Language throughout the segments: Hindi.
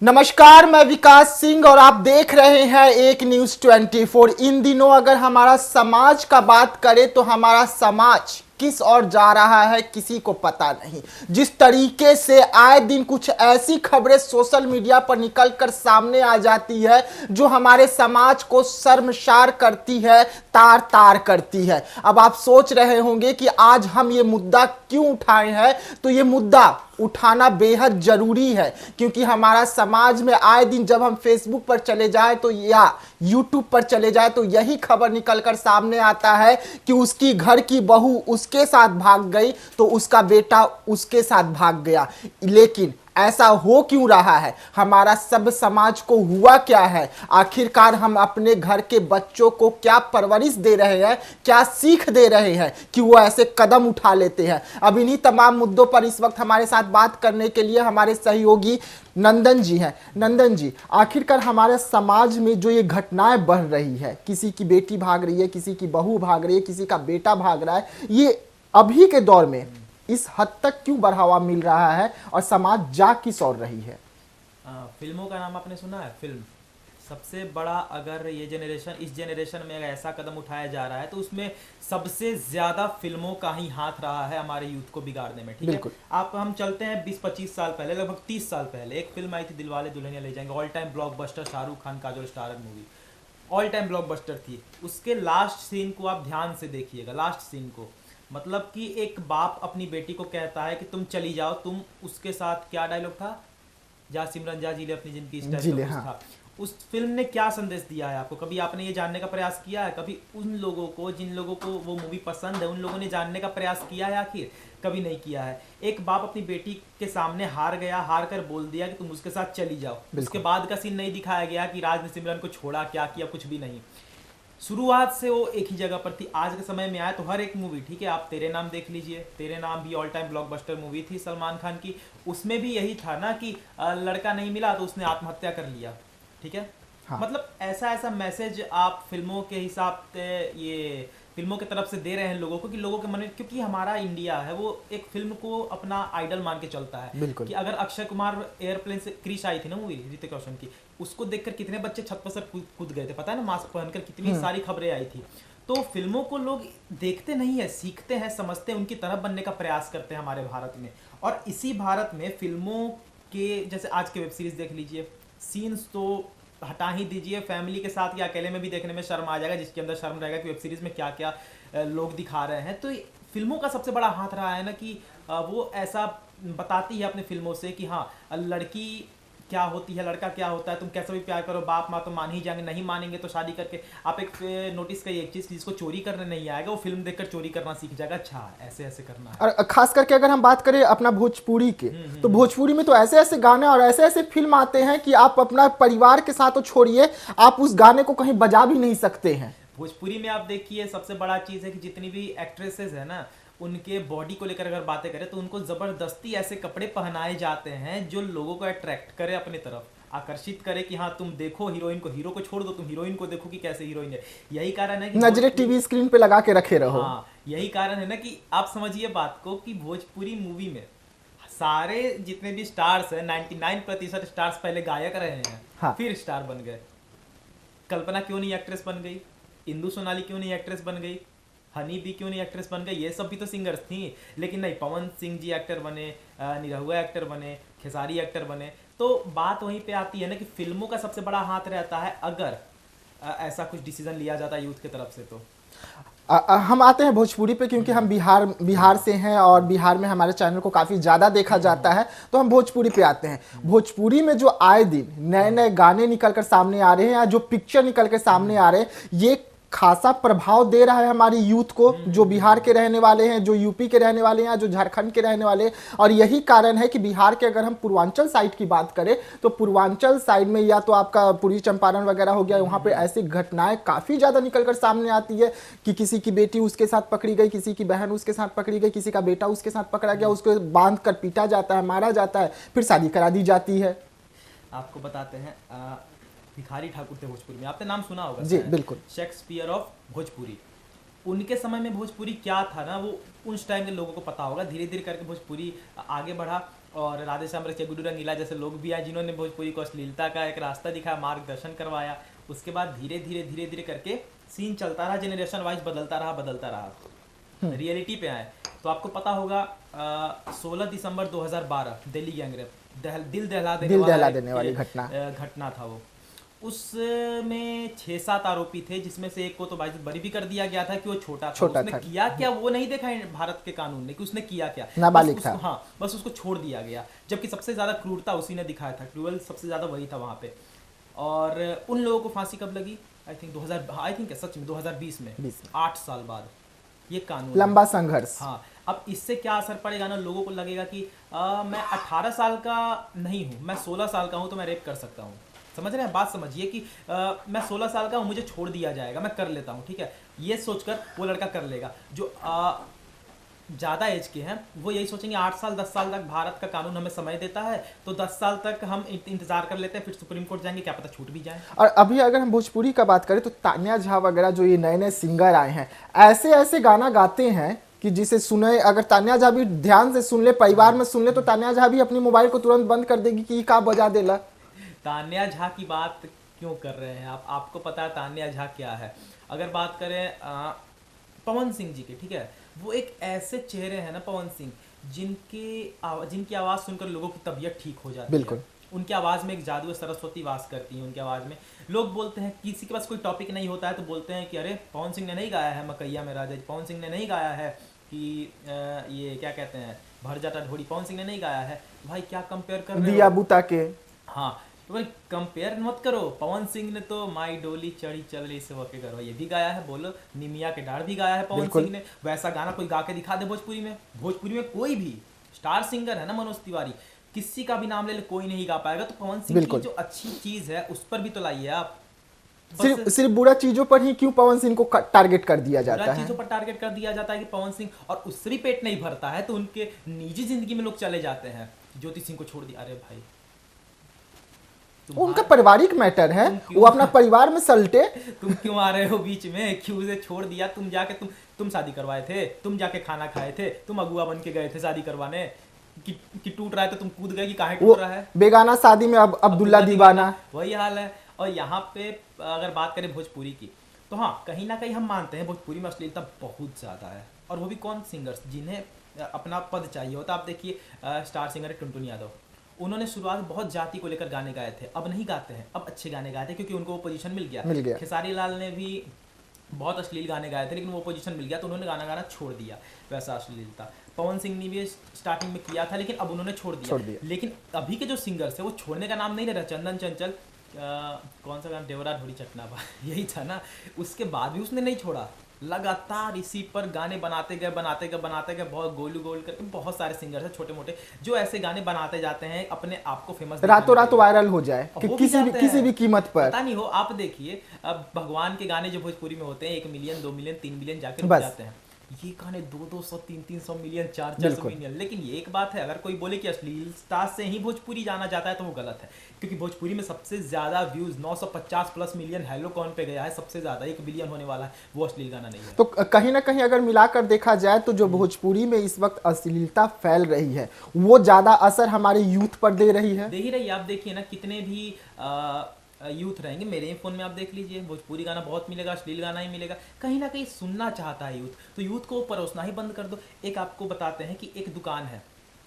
नमस्कार, मैं विकास सिंह और आप देख रहे हैं एक न्यूज 24। इन दिनों अगर हमारा समाज का बात करें तो हमारा समाज किस ओर जा रहा है किसी को पता नहीं। जिस तरीके से आए दिन कुछ ऐसी खबरें सोशल मीडिया पर निकलकर सामने आ जाती है जो हमारे समाज को शर्मसार करती है, तार तार करती है। अब आप सोच रहे होंगे कि आज हम ये मुद्दा क्यों उठाए हैं, तो ये मुद्दा उठाना बेहद जरूरी है क्योंकि हमारा समाज में आए दिन जब हम फेसबुक पर चले जाए तो या यूट्यूब पर चले जाए तो यही खबर निकलकर सामने आता है कि उसकी घर की बहू उसके साथ भाग गई तो उसका बेटा उसके साथ भाग गया। लेकिन ऐसा हो क्यों रहा है? हमारा सब समाज को हुआ क्या है? आखिरकार हम अपने घर के बच्चों को क्या परवरिश दे रहे हैं, क्या सीख दे रहे हैं कि वो ऐसे कदम उठा लेते हैं? अब इन्हीं तमाम मुद्दों पर इस वक्त हमारे साथ बात करने के लिए हमारे सहयोगी नंदन जी हैं। नंदन जी, आखिरकार हमारे समाज में जो ये घटनाएं बढ़ रही है, किसी की बेटी भाग रही है, किसी की बहू भाग रही है, किसी का बेटा भाग रहा है, ये अभी के दौर में इस हद तक क्यों बढ़ावा मिल रहा है और समाज जा किस ओर रही है? फिल्मों का नाम आपने सुना है? फिल्म सबसे बड़ा, अगर ये जनरेशन, इस जनरेशन में अगर ऐसा कदम उठाया जा रहा है तो उसमें सबसे ज्यादा फिल्मों का ही हाथ रहा है हमारे यूथ को बिगाड़ने में। ठीक है, आप हम चलते हैं 20-25 साल पहले, लगभग 30 साल पहले एक फिल्म आई थी दिलवाले दुल्हनिया ले जाएंगे। All time blockbuster, Shahrukh Khan Kajol starrer movie, all time blockbuster थी। उसके लास्ट सीन को आप ध्यान से देखिएगा, लास्ट सीन को, मतलब कि एक बाप अपनी बेटी को कहता है कि तुम चली जाओ, तुम उसके साथ, क्या डायलॉग था, जा सिमरन जा जी ले अपनी जिंदगी, इस टाइप का था। उस फिल्म ने क्या संदेश दिया है आपको? कभी आपने ये जानने का प्रयास किया है? कभी उन लोगों को, जिन लोगों को वो मूवी पसंद है, उन लोगों ने जानने का प्रयास किया है? आखिर कभी नहीं किया है। एक बाप अपनी बेटी के सामने हार गया, हार कर बोल दिया कि तुम उसके साथ चली जाओ। उसके बाद का सीन नहीं दिखाया गया कि राज ने सिमरन को छोड़ा, क्या किया, कुछ भी नहीं। शुरुआत से वो एक ही जगह पर थी। आज के समय में आया तो हर एक मूवी, ठीक है, आप तेरे नाम देख लीजिए, तेरे नाम भी ऑल टाइम ब्लॉकबस्टर मूवी थी सलमान खान की। उसमें भी यही था ना कि लड़का नहीं मिला तो उसने आत्महत्या कर लिया। ठीक है, हाँ। मतलब ऐसा ऐसा मैसेज आप फिल्मों के हिसाब से, ये फिल्मों की तरफ से दे रहे हैं लोगों को कि लोगों के मन में, क्योंकि हमारा इंडिया है वो एक फिल्म को अपना आइडल मान के चलता है कि अगर अक्षय कुमार एयरप्लेन से, क्रिश आई थी ना मूवी ऋतिक रोशन की, उसको देखकर कितने बच्चे छत पर से कूद गए थे, पता है ना, मास्क पहनकर, कितनी सारी खबरें आई थी। तो फिल्मों को लोग देखते नहीं है, सीखते हैं, समझते हैं, उनकी तरफ बनने का प्रयास करते हैं हमारे भारत में। और इसी भारत में फिल्मों के, जैसे आज के वेब सीरीज देख लीजिए, सीन्स तो हटा ही दीजिए, फैमिली के साथ या अकेले में भी देखने में शर्म आ जाएगा, जिसके अंदर शर्म रहेगा कि वेब सीरीज में क्या क्या लोग दिखा रहे हैं। तो फिल्मों का सबसे बड़ा हाथ रहा है ना कि वो ऐसा बताती है अपनी फिल्मों से कि हाँ, लड़की क्या होती है, लड़का क्या होता है, तुम कैसे भी प्यार करो, बाप माँ तो मान ही जाएंगे, नहीं मानेंगे तो शादी करके। आप एक नोटिस करिए एक चीज, जिसको चोरी करने नहीं आएगा वो फिल्म देखकर चोरी करना सीख जाएगा। अच्छा, ऐसे ऐसे करना है। और खास करके अगर हम बात करें अपना भोजपुरी के, तो भोजपुरी में तो ऐसे ऐसे गाने और ऐसे ऐसे फिल्म आते हैं कि आप अपना परिवार के साथ तो छोड़िए, आप उस गाने को कहीं बजा भी नहीं सकते हैं। भोजपुरी में आप देखिए, सबसे बड़ा चीज है कि जितनी भी एक्ट्रेसेस है ना, उनके बॉडी को लेकर अगर बातें करें तो उनको जबरदस्ती ऐसे कपड़े पहनाए जाते हैं जो लोगों को अट्रैक्ट करे, अपनी तरफ आकर्षित करे कि हाँ तुम देखो हीरोइन को, हीरो को छोड़ दो, तुम हीरोइन को देखो कि कैसे हीरोइन है। यही कारण है कि नजरे टीवी स्क्रीन पे लगा के रखे रहो। हाँ, यही कारण है ना कि आप समझिए बात को कि भोजपुरी मूवी में सारे जितने भी स्टार्स हैं, 99% स्टार्स पहले गायक रहे हैं, हाँ। फिर स्टार बन गए। कल्पना क्यों नहीं एक्ट्रेस बन गई? इंदु सोनाली क्यों नहीं एक्ट्रेस बन गई? हनी भी क्यों नहीं एक्ट्रेस बन गई? ये सब भी तो सिंगर्स थी, लेकिन नहीं, पवन सिंह जी एक्टर बने, निरहुआ एक्टर बने, खेसारी एक्टर बने। तो बात वहीं पे आती है ना कि फिल्मों का सबसे बड़ा हाथ रहता है अगर ऐसा कुछ डिसीजन लिया जाता है यूथ की तरफ से। तो हम आते हैं भोजपुरी पे क्योंकि हम बिहार से हैं और बिहार में हमारे चैनल को काफ़ी ज़्यादा देखा जाता है, तो हम भोजपुरी पे आते हैं। भोजपुरी में जो आए दिन नए नए गाने निकल कर सामने आ रहे हैं या जो पिक्चर निकल कर सामने आ रहे हैं, ये खासा प्रभाव दे रहा है हमारी यूथ को, जो बिहार के रहने वाले हैं, जो यूपी के रहने वाले हैं, जो झारखंड के रहने वाले हैं। और यही कारण है कि बिहार के, अगर हम पूर्वांचल साइड की बात करें तो पूर्वांचल साइड में या तो आपका पूर्वी चंपारण वगैरह हो गया, वहाँ पे ऐसी घटनाएं काफ़ी ज़्यादा निकल कर सामने आती है कि किसी की बेटी उसके साथ पकड़ी गई, किसी की बहन उसके साथ पकड़ी गई, किसी का बेटा उसके साथ पकड़ा गया, उसको बांध कर पीटा जाता है, मारा जाता है, फिर शादी करा दी जाती है। आपको बताते हैं, भिखारी ठाकुर थे भोजपुरी में, आपने नाम सुना होगा जी बिल्कुल, शेक्सपियर ऑफ भोजपुरी। उनके समय में भोजपुरी क्या था ना, वो उस टाइम के लोगों को पता होगा। धीरे धीरे करके भोजपुरी आगे बढ़ा। और राधे श्याम रचिया गुड्डू रंगीला जैसे लोग भी आए जिन्होंने भोजपुरी को अश्लीलता का एक रास्ता दिखाया, मार्गदर्शन करवाया। उसके बाद धीरे धीरे करके सीन चलता रहा, जेनरेशन वाइज बदलता रहा। रियलिटी पे आए तो आपको पता होगा 16 दिसंबर 2012 दिल्ली गैंगरेप, दिल दहला देने वाली घटना था वो। उसमें 6-7 आरोपी थे, जिसमें से एक को तो बरी भी कर दिया गया था कि वो छोटा था। उसने किया क्या वो नहीं देखा है भारत के कानून ने कि उसने किया क्या, नाबालिग था। हाँ, बस उसको छोड़ दिया गया, जबकि सबसे ज्यादा क्रूरता उसी ने दिखाया था, क्रूअल सबसे ज्यादा वही था वहां पे। और उन लोगों को फांसी कब लगी? आई थिंक सच में 2020 में, 8 साल बाद। ये कानून लंबा संघर्ष। हाँ, अब इससे क्या असर पड़ेगा ना, लोगों को लगेगा कि मैं 18 साल का नहीं हूँ, मैं 16 साल का हूँ तो मैं रेप कर सकता हूँ। समझ रहे हैं बात? समझिए कि मैं 16 साल का हूँ, मुझे छोड़ दिया जाएगा, मैं कर लेता हूँ, ठीक है। ये सोचकर वो लड़का कर लेगा। जो ज़्यादा एज के हैं वो यही सोचेंगे 8 साल 10 साल तक भारत का कानून हमें समय देता है, तो 10 साल तक हम इंतजार कर लेते हैं, फिर सुप्रीम कोर्ट जाएंगे, क्या पता छूट भी जाए। और अभी अगर हम भोजपुरी का बात करें तो तान्या झा वगैरह जो ये नए नए सिंगर आए हैं, ऐसे ऐसे गाना गाते हैं कि जिसे सुने, अगर तान्या झा भी ध्यान से सुन ले, परिवार में सुन ले, तो तान्या झा भी अपनी मोबाइल को तुरंत बंद कर देगी कि का बजा देला। तान्या झा की बात क्यों कर रहे हैं आप? आपको पता है तान्या झा क्या है? अगर बात करें पवन सिंह जी की, ठीक है, वो एक ऐसे चेहरे हैं ना पवन सिंह, जिनकी आवाज़ सुनकर लोगों की तबीयत ठीक हो जाती है। बिल्कुल। उनकी आवाज़ में एक जादू सरस्वती वास करती है उनकी आवाज़ में। लोग बोलते हैं, किसी के पास कोई टॉपिक नहीं होता है तो बोलते हैं कि अरे पवन सिंह ने नहीं गाया है मकैया में राजा, पवन सिंह ने नहीं गाया है कि ये क्या कहते हैं भर जाता ढोड़ी, पवन सिंह ने नहीं गाया है। भाई क्या कंपेयर कर रहे हो? दिया बुता के। हाँ, तो भाई कंपेयर मत करो। पवन सिंह ने तो माई डोली चढ़ी चल रही से वके करो ये भी गाया है, बोलो निमिया के डाढ़ भी गाया है पवन सिंह ने। वैसा गाना कोई गा के दिखा दे भोजपुरी में कोई भी स्टार सिंगर है ना, मनोज तिवारी, किसी का भी नाम ले ले, कोई नहीं गा पाएगा। तो पवन सिंह की जो अच्छी चीज है उस पर भी तो लाइए आप। सिर्फ बुरा चीजों पर ही क्यों पवन सिंह को टारगेट कर दिया जाता है? बुरा चीजों पर टारगेट कर दिया जाता है कि पवन सिंह, और उससे भी पेट नहीं भरता है तो उनके निजी जिंदगी में लोग चले जाते हैं। ज्योति सिंह को छोड़ दिया, अरे भाई उनका पारिवारिक मैटर है, वो अपना परिवार में सलटे। तुम क्यों आ रहे हो बीच में? क्यों से छोड़ दिया? तुम जाके तुम शादी करवाए थे, तुम जाके खाना खाए थे, तुम अगुआ बन के गए थे शादी करवाने कि टूट रहा है तो तुम कूद गए कि काहे टूट रहा है? बेगाना शादी में अब अब्दुल्ला दीवाना, वही हाल है। और यहाँ पे अगर बात करें भोजपुरी की, तो हाँ कहीं ना कहीं हम मानते हैं भोजपुरी में अश्लीलता बहुत ज़्यादा है। और वो भी कौन सिंगर्स जिन्हें अपना पद चाहिए होता। आप देखिए स्टार सिंगर है टुनटुन यादव, उन्होंने शुरुआत में बहुत जाति को लेकर गाने गाए थे, अब नहीं गाते हैं, अब अच्छे गाने गाते हैं क्योंकि उनको वो पोजीशन मिल गया। खेसारी लाल ने भी बहुत अश्लील गाने गाए थे लेकिन वो पोजीशन मिल गया तो उन्होंने गाना गाना छोड़ दिया। वैसा अश्लीलता पवन सिंह ने भी स्टार्टिंग में किया था लेकिन अब उन्होंने छोड़ दिया। लेकिन अभी के जो सिंगर्स है वो छोड़ने का नाम नहीं ले रहा। चंदन चंचल कौन सा गाना, देवरा ढोरी चटना यही था ना, उसके बाद भी उसने नहीं छोड़ा, लगातार इसी पर गाने बनाते गए बहुत गोल करके। बहुत सारे सिंगर्स हैं छोटे मोटे जो ऐसे गाने बनाते जाते हैं अपने आप को फेमस, रातों रात वायरल हो जाए कि किसी भी कीमत पर। पता नहीं हो, आप देखिए अब भगवान के गाने जो भोजपुरी में होते हैं 1 मिलियन 2 मिलियन 3 मिलियन जाके रुक जाते हैं। ये गाने 200 300 मिलियन 400 मिलियन। लेकिन ये एक बात है, अगर कोई बोले कि अश्लीलता से ही भोजपुरी जाना जाता है तो वो गलत है, क्योंकि भोजपुरी में सबसे ज्यादा व्यूज 950 प्लस मिलियन हेलो कौन पे गया है, सबसे ज्यादा 1 बिलियन होने वाला है, वो अश्लील गाना नहीं है। तो कहीं ना कहीं अगर मिलाकर देखा जाए तो जो भोजपुरी में इस वक्त अश्लीलता फैल रही है वो ज्यादा असर हमारे यूथ पर दे रही है। आप देखिए ना कितने भी यूथ रहेंगे, मेरे ही फोन में आप देख लीजिए, भोजपुरी गाना बहुत मिलेगा, अश्लील गाना ही मिलेगा। कहीं ना कहीं सुनना चाहता है यूथ, तो यूथ को परोसना ही बंद कर दो। एक आपको बताते हैं कि एक दुकान है,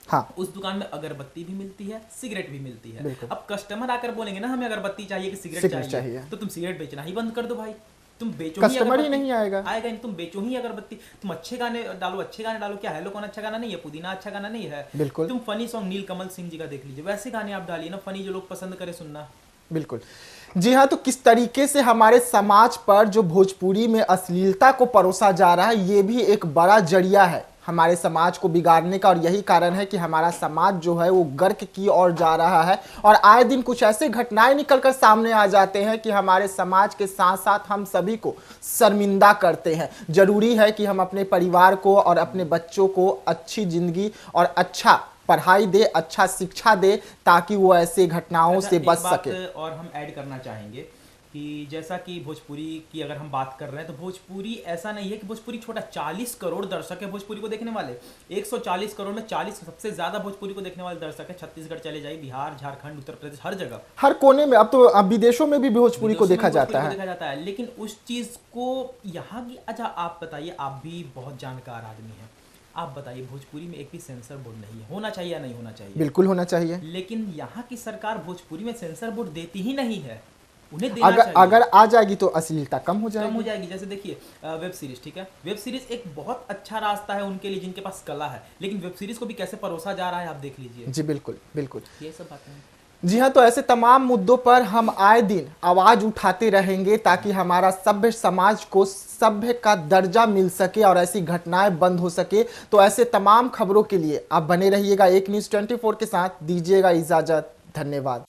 हाँ, उस दुकान में अगरबत्ती भी मिलती है, सिगरेट भी मिलती है। अब कस्टमर आकर बोलेंगे ना हमें अगरबत्ती चाहिए कि सिगरेट चाहिए, तो तुम सिगरेट बेचना ही बंद कर दो भाई। तुम बेचो, कस्टमर ही नहीं आएगा नहीं, तुम बेचो ही अगरबत्ती। तुम अच्छे गाने डालो, क्या हेलो कौन अच्छा गाना नहीं है, पुदीना अच्छा गाना नहीं है, बिल्कुल। तुम फनी सॉन्ग नीलकमल सिंह जी का देख लीजिए, वैसे गाने आप डालिए ना फनी, जो लोग पसंद करे सुनना। बिल्कुल, जी हाँ। तो किस तरीके से हमारे समाज पर जो भोजपुरी में अश्लीलता को परोसा जा रहा है ये भी एक बड़ा जरिया है हमारे समाज को बिगाड़ने का, और यही कारण है कि हमारा समाज जो है वो गर्क की ओर जा रहा है। और आए दिन कुछ ऐसे घटनाएं निकलकर सामने आ जाते हैं कि हमारे समाज के साथ साथ हम सभी को शर्मिंदा करते हैं। जरूरी है कि हम अपने परिवार को और अपने बच्चों को अच्छी जिंदगी और अच्छा पढ़ाई दे, अच्छा शिक्षा दे, ताकि वो ऐसे घटनाओं से बच सके। और हम ऐड करना चाहेंगे कि जैसा कि भोजपुरी की अगर हम बात कर रहे हैं तो भोजपुरी ऐसा नहीं है कि भोजपुरी छोटा, 40 करोड़ दर्शक है भोजपुरी को देखने वाले। 140 करोड़ में 40 सबसे ज़्यादा भोजपुरी को देखने वाले दर्शक है। छत्तीसगढ़ चले जाइए, बिहार, झारखंड, उत्तर प्रदेश, हर जगह, हर कोने में। अब विदेशों में भी भोजपुरी को विदेशों में देखा भोजपुरी जाता को है। देखा जाता है। लेकिन उस चीज़ को यहाँ की, अच्छा आप बताइए, आप भी बहुत जानकार आदमी हैं, आप बताइए भोजपुरी में एक भी सेंसर बोर्ड नहीं है, होना चाहिए या नहीं होना चाहिए? बिल्कुल होना चाहिए। लेकिन यहाँ की सरकार भोजपुरी में सेंसर बोर्ड देती ही नहीं है। उन्हें देना चाहिए। अगर आ जाएगी तो अश्लीलता कम हो कम हो जाएगी। जाएगी। जैसे देखिए वेब सीरीज, ठीक है, वेब सीरीज एक बहुत अच्छा रास्ता है उनके लिए जिनके पास कला है, लेकिन वेब सीरीज को भी कैसे परोसा जा रहा है आप देख लीजिए। जी बिल्कुल बिल्कुल। ये सब बातें हैं। जी हाँ, तो ऐसे तमाम मुद्दों पर हम आए दिन आवाज उठाते रहेंगे ताकि हमारा सभ्य समाज को सभ्य का दर्जा मिल सके और ऐसी घटनाएं बंद हो सके। तो ऐसे तमाम खबरों के लिए आप बने रहिएगा एक न्यूज़ 24 के साथ। दीजिएगा इजाजत, धन्यवाद।